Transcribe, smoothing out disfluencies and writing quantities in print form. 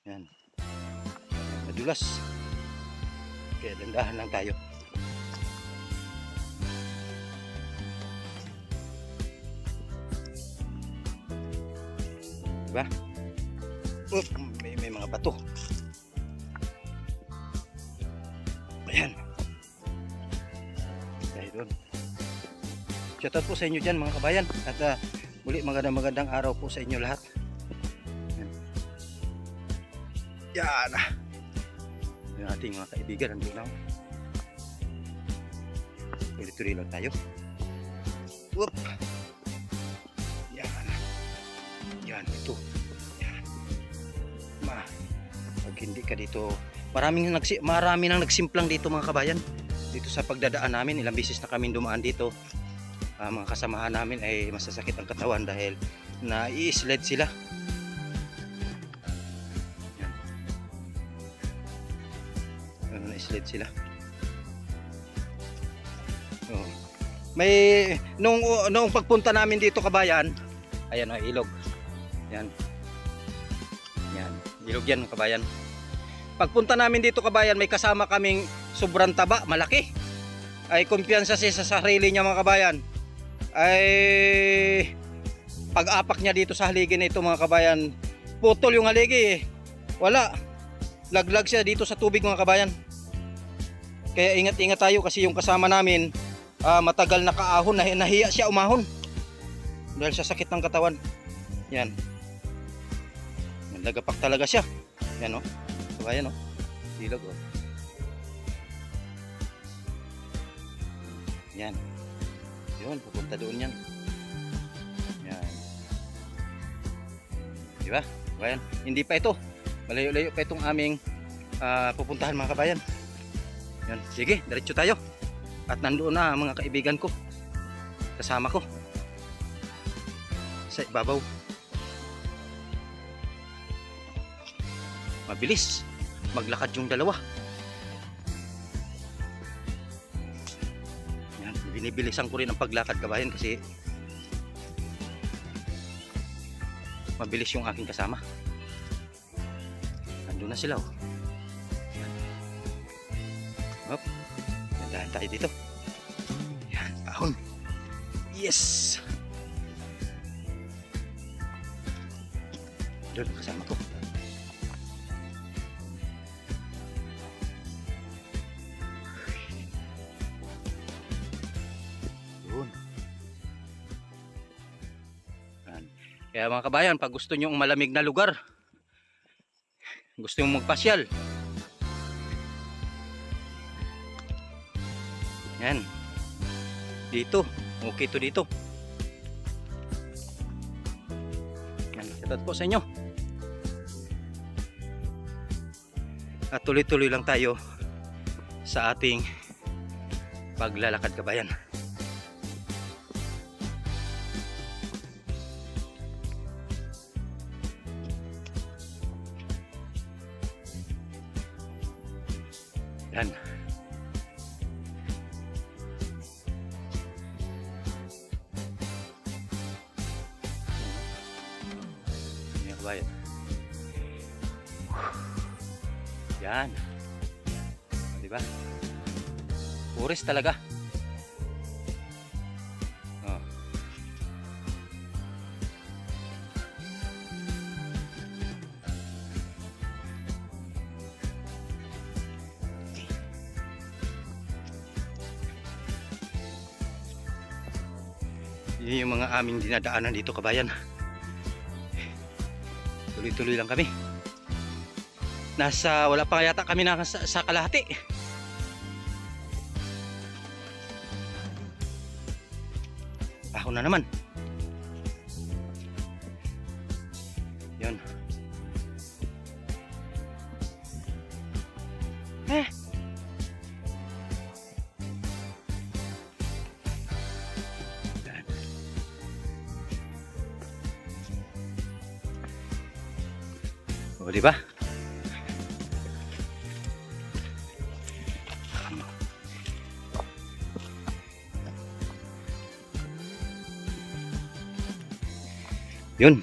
Yan. Madulas. Kaya dandahan lang tayo. Diba? May mga bato. Ayan. Dahil doon. Shoutout po sa inyo dyan mga kabayan. At muli magandang araw po sa inyo lahat. Yan. Yung ating mga kaibigan nandun lang. Tuloy-tuloy lang tayo. Whoop. Yan. Yan ito. Yan. Pag hindi ka dito, marami nang nagsimplang dito mga kabayan. Dito sa pagdadaan namin, ilang beses na kami dumaan dito. Mga kasamahan namin ay masasakit ang katawan dahil na-i-slide sila. Na-slide sila. Oh. May noong pagpunta namin dito kabayan, ayan ilog. Yan. Yan, ilog yan kabayan. Pagpunta namin dito kabayan, may kasama kaming sobrang taba, malaki. Ay kumpiyansa siya sa sarili niya mga kabayan. Ay pag-apak niya dito sa haligi na ito mga kabayan, putol yung haligi eh. Wala. Laglag siya dito sa tubig mga kabayan. Kaya ingat-ingat tayo kasi yung kasama namin matagal na kaahon, nahiya siya umahon dahil sa sakit ng katawan. Yan. Nagapak talaga siya. Yan o. Kabayan o. Ilog o. Yan. Yun, pupunta doon yan. Yan. Diba? Kabayan. Hindi pa ito. Malayo-layo pa itong aming pupuntahan mga kabayan. Yan. Sige, diretso tayo. At nandoon na mga kaibigan ko. Kasama ko. Sa ibabaw. Mabilis. Maglakad yung dalawa. Binibilisan ko rin ang paglakad kabayan kasi mabilis yung aking kasama. Nandun na sila oh. Yan. Hop. Nandahan tayo dito. Yan, ahon. Yes. Doon kasama ko. Kaya mga kabayan, pag gusto nyo malamig na lugar, gusto nyo magpasyal, yan, dito, okay to dito. Yan, shoutout po sa inyo. At tuloy-tuloy lang tayo sa ating paglalakad kabayan. Yan. Yan kabayan. Yan. Diba? Puris talaga. Oh. Yun yung mga aming dinadaanan dito kabayan. Tuloy-tuloy lang kami. Wala pa yata kami na sa kalahati. Ako na naman. Yun. O, di ba? Yun.